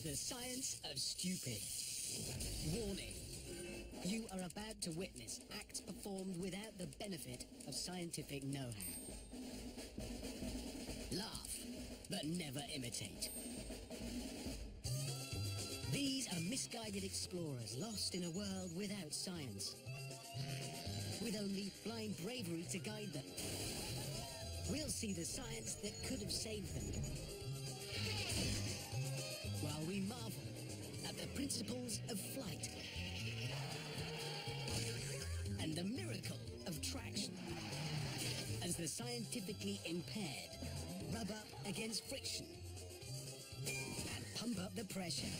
the science of stupid. Warning. You are about to witness acts performed without the benefit of scientific know-how. Laugh, but never imitate. These are misguided explorers lost in a world without science, with only blind bravery to guide them. We'll see the science that could have saved them, while we marvel at the principles of flight and the miracle of traction as the scientifically impaired rub up against friction and pump up the pressure,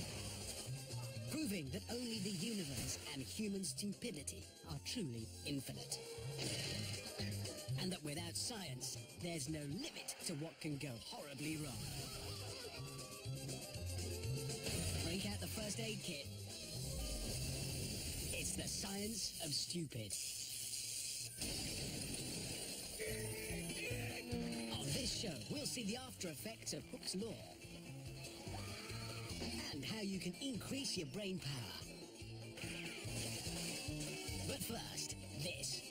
proving that only the universe and human stupidity are truly infinite. And that without science, there's no limit to what can go horribly wrong. Break out the first aid kit. It's the science of stupid. On this show, we'll see the after effects of Hooke's Law and how you can increase your brain power. But first, this.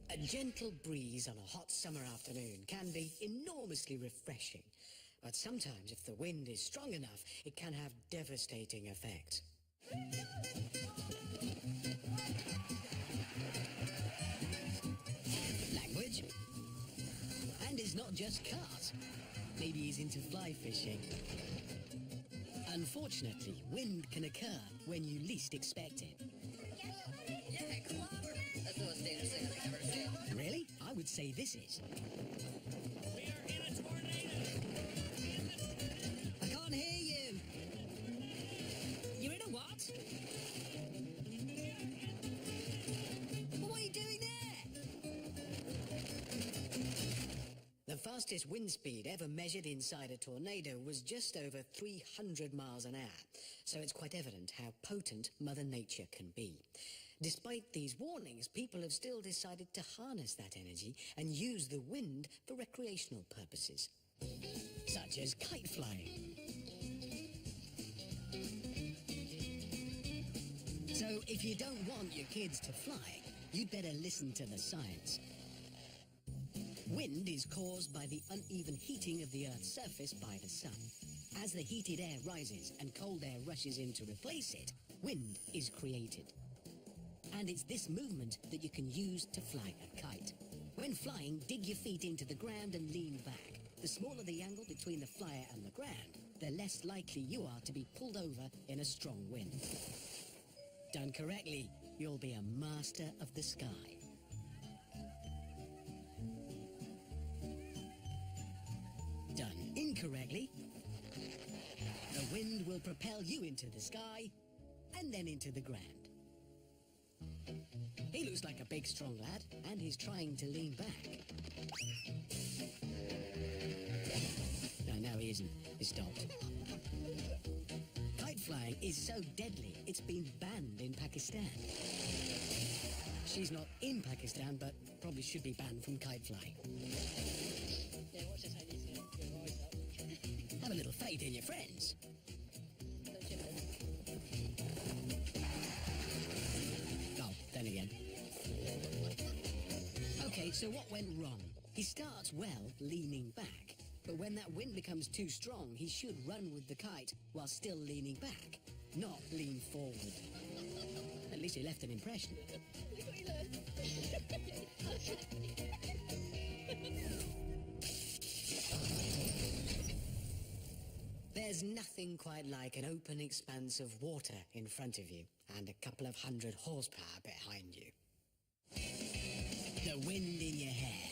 A gentle breeze on a hot summer afternoon can be enormously refreshing. But sometimes, if the wind is strong enough, it can have devastating effects. Language. And it's not just cars. Maybe he's into fly fishing. Unfortunately, wind can occur when you least expect it. Yeah, clover. That's the most dangerous thing I've ever seen. Really? I would say this is. We are in a tornado. I can't hear you. You're in a what? What are you doing there? The fastest wind speed ever measured inside a tornado was just over 300 miles an hour. So it's quite evident how potent Mother Nature can be. Despite these warnings, people have still decided to harness that energy and use the wind for recreational purposes, such as kite flying. So if you don't want your kids to fly, you'd better listen to the science. Wind is caused by the uneven heating of the Earth's surface by the sun. As the heated air rises and cold air rushes in to replace it, wind is created. And it's this movement that you can use to fly a kite. When flying, dig your feet into the ground and lean back. The smaller the angle between the flyer and the ground, the less likely you are to be pulled over in a strong wind. Done correctly, you'll be a master of the sky. Done incorrectly, the wind will propel you into the sky and then into the ground. He looks like a big, strong lad, and he's trying to lean back. No, he isn't. He stopped. Kite flying is so deadly, it's been banned in Pakistan. She's not in Pakistan, but probably should be banned from kite flying. Yeah, watch this. I need to get your voice up. Have a little faith in your friends. Don't you know? Oh, then again. Okay, so what went wrong? He starts well, leaning back. But when that wind becomes too strong, he should run with the kite while still leaning back, not lean forward. At least he left an impression. There's nothing quite like an open expanse of water in front of you and a couple of 100 horsepower behind you. The wind in your hair,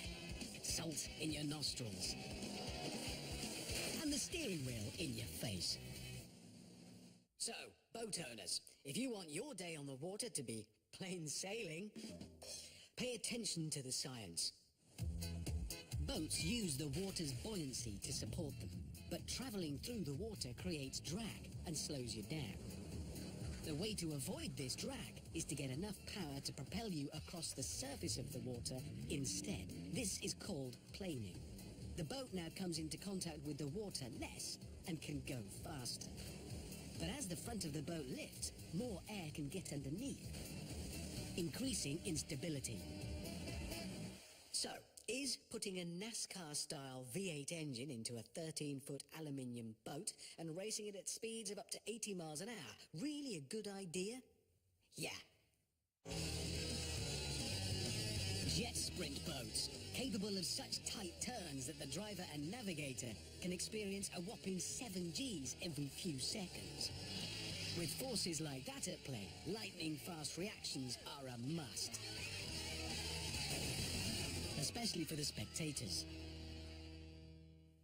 salt in your nostrils, and the steering wheel in your face. So, boat owners, if you want your day on the water to be plain sailing, pay attention to the science. Boats use the water's buoyancy to support them, but travelling through the water creates drag and slows you down. The way to avoid this drag is to get enough power to propel you across the surface of the water instead. This is called planing. The boat now comes into contact with the water less and can go faster. But as the front of the boat lifts, more air can get underneath, increasing instability. So, is putting a NASCAR-style V8 engine into a 13-foot aluminium boat and racing it at speeds of up to 80 miles an hour really a good idea? Yeah. Jet sprint boats, capable of such tight turns that the driver and navigator can experience a whopping 7 Gs every few seconds. With forces like that at play, lightning-fast reactions are a must. Especially for the spectators.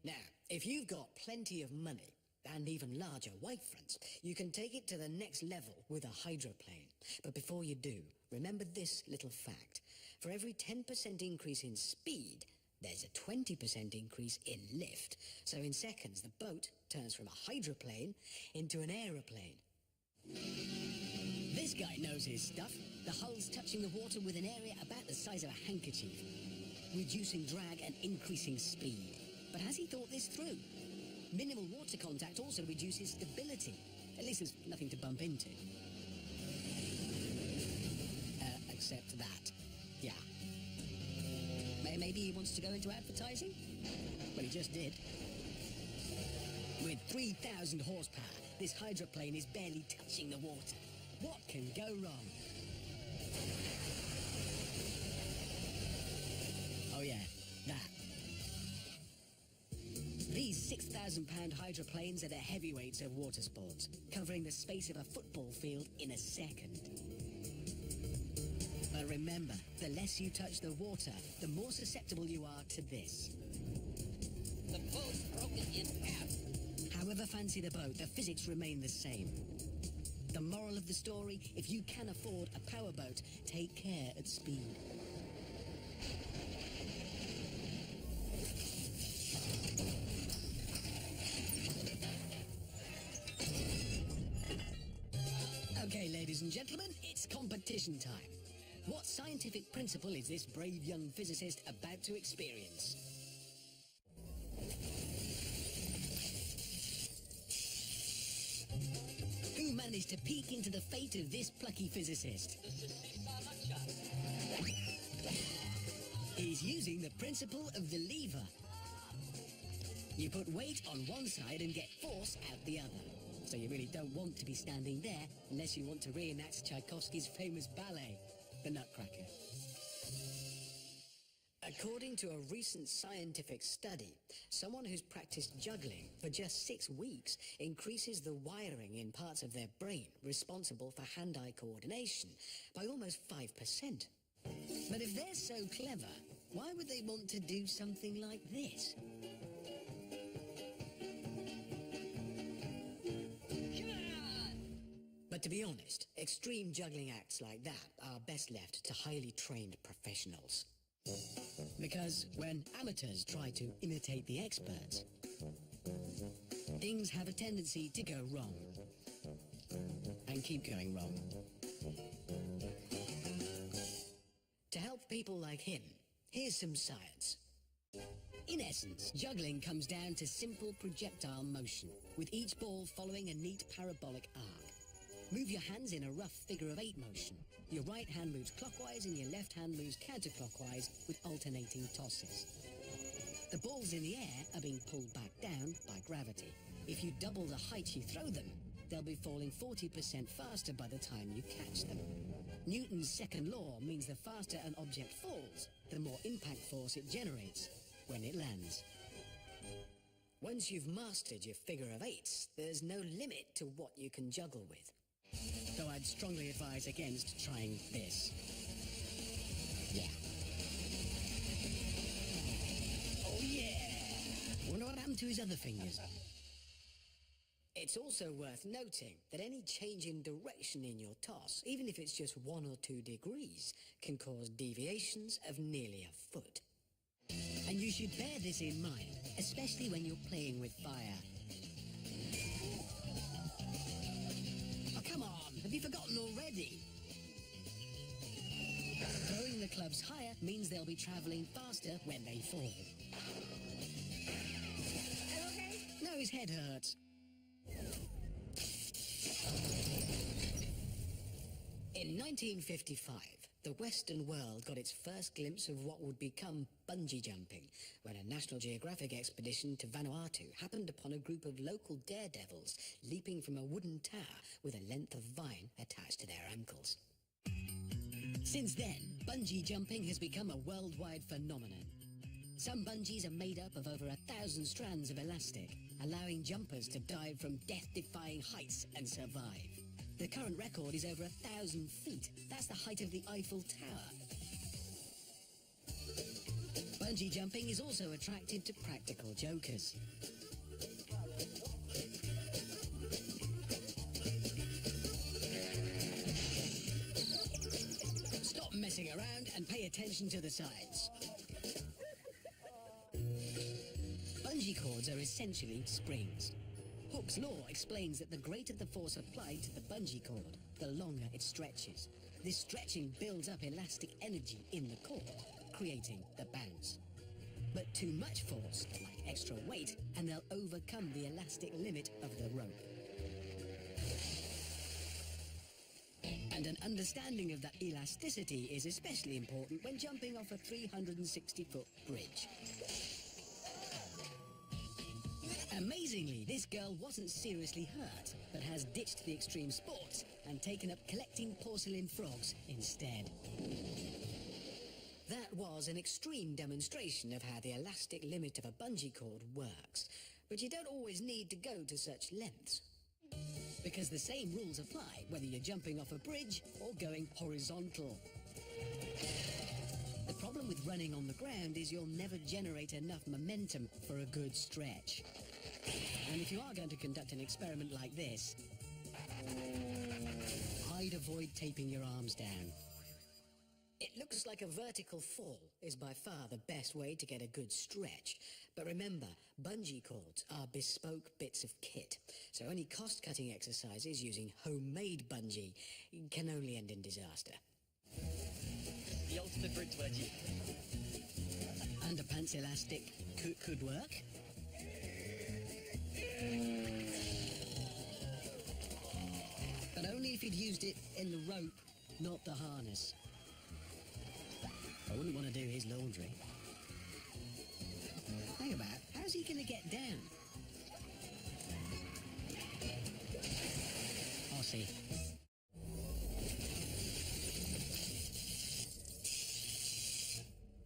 Now, if you've got plenty of money and even larger wake fronts, you can take it to the next level with a hydroplane. But before you do, remember this little fact. For every 10% increase in speed, there's a 20% increase in lift. So in seconds, the boat turns from a hydroplane into an aeroplane. This guy knows his stuff. The hull's touching the water with an area about the size of a handkerchief, reducing drag and increasing speed. But has he thought this through? Minimal water contact also reduces stability. At least there's nothing to bump into. Except that. Yeah. Maybe he wants to go into advertising? Well, he just did. With 3,000 horsepower, this hydroplane is barely touching the water. What can go wrong? Oh yeah, that. These 6,000-pound hydroplanes are the heavyweights of water sports, covering the space of a football field in a second. But remember, the less you touch the water, the more susceptible you are to this. The boat's broken in half. However fancy the boat, the physics remain the same. The moral of the story, if you can afford a powerboat, take care at speed. Okay, ladies and gentlemen, it's competition time. What scientific principle is this brave young physicist about to experience? Who managed to peek into the fate of this plucky physicist? He's using the principle of the lever. You put weight on one side and get force out the other. So you really don't want to be standing there unless you want to reenact Tchaikovsky's famous ballet, The Nutcracker. According to a recent scientific study, someone who's practiced juggling for just 6 weeks increases the wiring in parts of their brain responsible for hand-eye coordination by almost 5%. But if they're so clever, why would they want to do something like this? But to be honest, extreme juggling acts like that are best left to highly trained professionals. Because when amateurs try to imitate the experts, things have a tendency to go wrong. And keep going wrong. To help people like him, here's some science. In essence, juggling comes down to simple projectile motion, with each ball following a neat parabolic arc. Move your hands in a rough figure-of-8 motion. Your right hand moves clockwise and your left hand moves counterclockwise with alternating tosses. The balls in the air are being pulled back down by gravity. If you double the height you throw them, they'll be falling 40% faster by the time you catch them. Newton's second law means the faster an object falls, the more impact force it generates when it lands. Once you've mastered your figure-of-8s, there's no limit to what you can juggle with. Though I'd strongly advise against trying this. Yeah. Oh yeah! Wonder what happened to his other fingers. It's also worth noting that any change in direction in your toss, even if it's just 1 or 2 degrees, can cause deviations of nearly a foot. And you should bear this in mind, especially when you're playing with fire. Come on, have you forgotten already? Throwing the clubs higher means they'll be travelling faster when they fall. Now his head hurts. In 1955, the Western world got its first glimpse of what would become bungee jumping when a National Geographic expedition to Vanuatu happened upon a group of local daredevils leaping from a wooden tower with a length of vine attached to their ankles. Since then, bungee jumping has become a worldwide phenomenon. Some bungees are made up of over 1,000 strands of elastic, allowing jumpers to dive from death-defying heights and survive. The current record is over 1,000 feet. That's the height of the Eiffel Tower. Bungee jumping is also attractive to practical jokers. Stop messing around and pay attention to the signs. Bungee cords are essentially springs. Hooke's law explains that the greater the force applied to the bungee cord, the longer it stretches. This stretching builds up elastic energy in the cord, creating the bounce. But too much force, like extra weight, and they'll overcome the elastic limit of the rope. And an understanding of that elasticity is especially important when jumping off a 360-foot bridge. Amazingly, this girl wasn't seriously hurt, but has ditched the extreme sports and taken up collecting porcelain frogs instead. That was an extreme demonstration of how the elastic limit of a bungee cord works, but you don't always need to go to such lengths. Because the same rules apply whether you're jumping off a bridge or going horizontal. The problem with running on the ground is you'll never generate enough momentum for a good stretch. And if you are going to conduct an experiment like this, I'd avoid taping your arms down. It looks like a vertical fall is by far the best way to get a good stretch. But remember, bungee cords are bespoke bits of kit, so any cost-cutting exercises using homemade bungee can only end in disaster. The ultimate bridge wedgie. Underpants elastic could work. But only if you'd used it in the rope, not the harness. I wouldn't want to do his laundry. Think about, how's he going to get down? I'll see.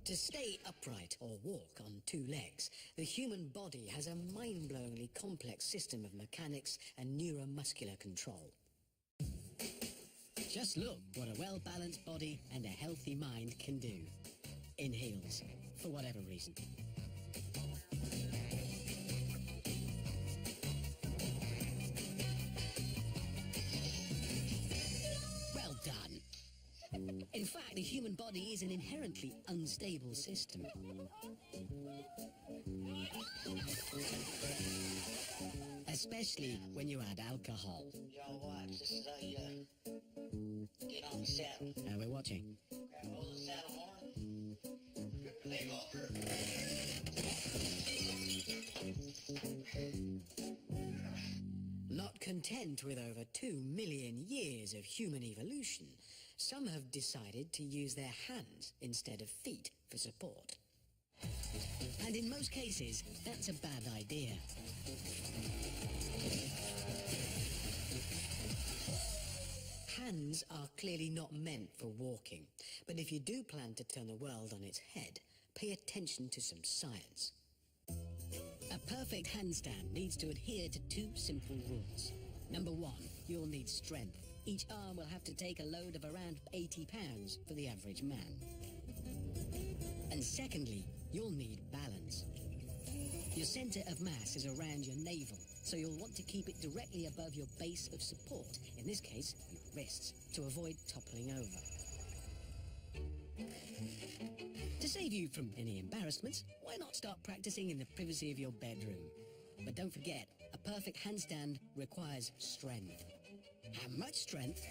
To stay upright or walk on two legs, the human body has a mind-blowingly complex system of mechanics and neuromuscular control. Just look what a well-balanced body and a healthy mind can do. In heels, for whatever reason. Well done. In fact, the human body is an inherently unstable system. Especially when you add alcohol. Y'all watch, this is how you get on the saddle. Now we're watching. Grab hold of the saddle horn. Leg over. Not content with over 2 million years of human evolution, some have decided to use their hands instead of feet for support. And in most cases, that's a bad idea. Hands are clearly not meant for walking, but if you do plan to turn the world on its head, pay attention to some science. A perfect handstand needs to adhere to 2 simple rules. Number 1, you'll need strength. Each arm will have to take a load of around 80 pounds for the average man. And secondly, you'll need balance. Your center of mass is around your navel, so you'll want to keep it directly above your base of support, in this case, your wrists, to avoid toppling over. To save you from any embarrassments, why not start practicing in the privacy of your bedroom? But don't forget, a perfect handstand requires strength. How much strength?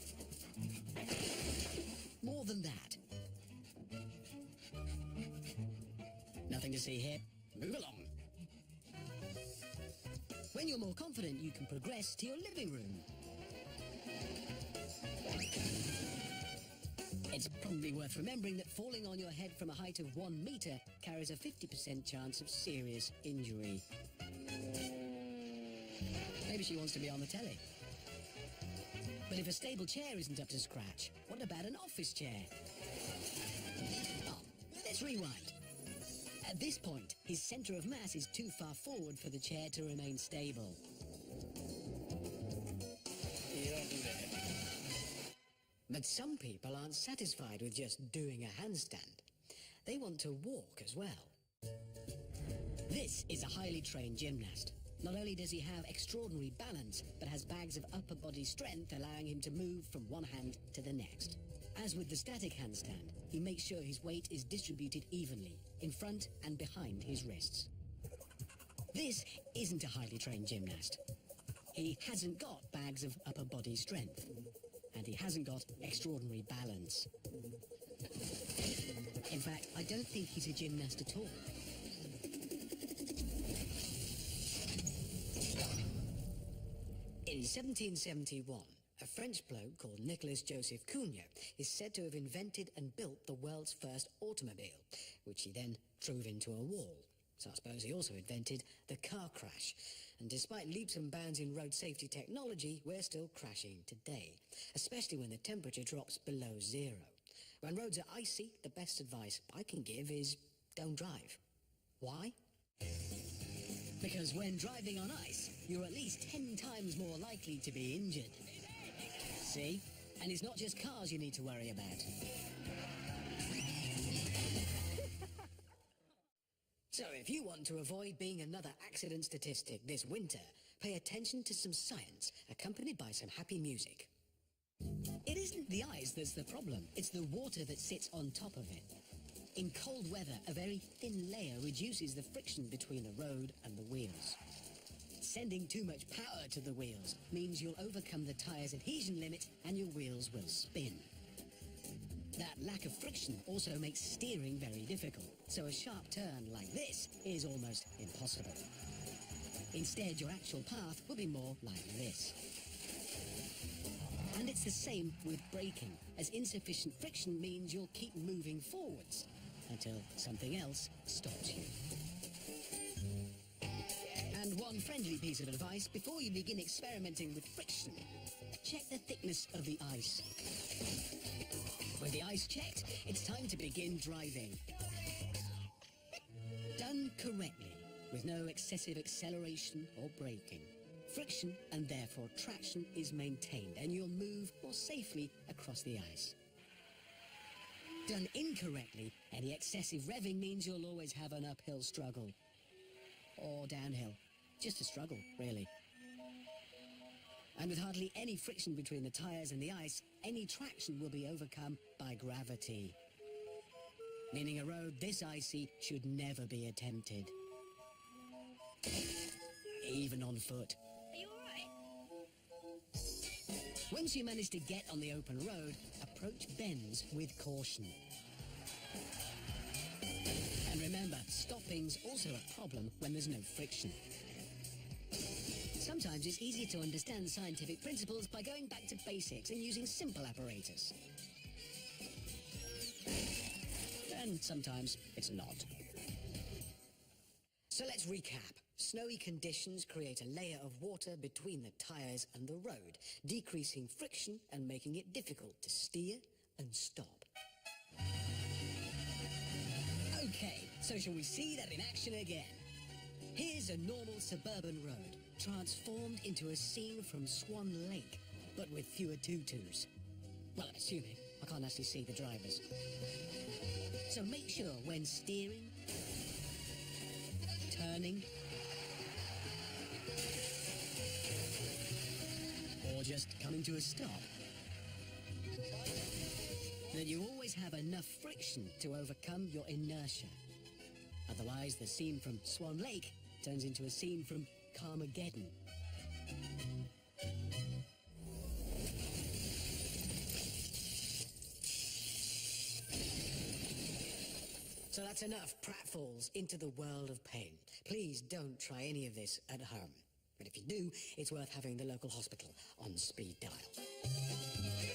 More than that. Nothing to see here. Move along. When you're more confident, you can progress to your living room. It's probably worth remembering that falling on your head from a height of 1 metre carries a 50% chance of serious injury. Maybe she wants to be on the telly. But if a stable chair isn't up to scratch, what about an office chair? Oh, let's rewind. At this point, his centre of mass is too far forward for the chair to remain stable. You don't do that. But some people aren't satisfied with just doing a handstand. They want to walk as well. This is a highly trained gymnast. Not only does he have extraordinary balance, but has bags of upper body strength allowing him to move from one hand to the next. As with the static handstand, he makes sure his weight is distributed evenly, in front and behind his wrists. This isn't a highly trained gymnast. He hasn't got bags of upper body strength, and he hasn't got extraordinary balance. In fact, I don't think he's a gymnast at all. In 1771, a French bloke called Nicolas Joseph Cugnot is said to have invented and built the world's first automobile, which he then drove into a wall. So I suppose he also invented the car crash. And despite leaps and bounds in road safety technology, we're still crashing today, especially when the temperature drops below zero. When roads are icy, the best advice I can give is don't drive. Why? Because when driving on ice, you're at least 10 times more likely to be injured. See? And it's not just cars you need to worry about. So if you want to avoid being another accident statistic this winter, pay attention to some science accompanied by some happy music. It isn't the ice that's the problem, it's the water that sits on top of it. In cold weather, a very thin layer reduces the friction between the road and the wheels. Sending too much power to the wheels means you'll overcome the tyre's adhesion limit and your wheels will spin. That lack of friction also makes steering very difficult, so a sharp turn like this is almost impossible. Instead, your actual path will be more like this. And it's the same with braking, as insufficient friction means you'll keep moving forwards until something else stops you. And one friendly piece of advice before you begin experimenting with friction: check the thickness of the ice. With the ice checked, it's time to begin driving. Done correctly, with no excessive acceleration or braking. Friction, and therefore traction, is maintained, and you'll move more safely across the ice. Done incorrectly, any excessive revving means you'll always have an uphill struggle. Or downhill. Just a struggle, really. And with hardly any friction between the tyres and the ice, any traction will be overcome by gravity. Meaning a road this icy should never be attempted. Even on foot. Are you alright? Once you manage to get on the open road, approach bends with caution. And remember, stopping's also a problem when there's no friction. Sometimes it's easier to understand scientific principles by going back to basics and using simple apparatus. And sometimes it's not. So let's recap. Snowy conditions create a layer of water between the tyres and the road, decreasing friction and making it difficult to steer and stop. Okay, so shall we see that in action again? Here's a normal suburban road, transformed into a scene from Swan Lake, but with fewer tutus. Well, I'm assuming. I can't actually see the drivers. So make sure when steering, turning, or just coming to a stop, that you always have enough friction to overcome your inertia. Otherwise, the scene from Swan Lake turns into a scene from Carmageddon. So that's enough pratfalls into the world of pain. Please don't try any of this at home. But if you do, it's worth having the local hospital on speed dial.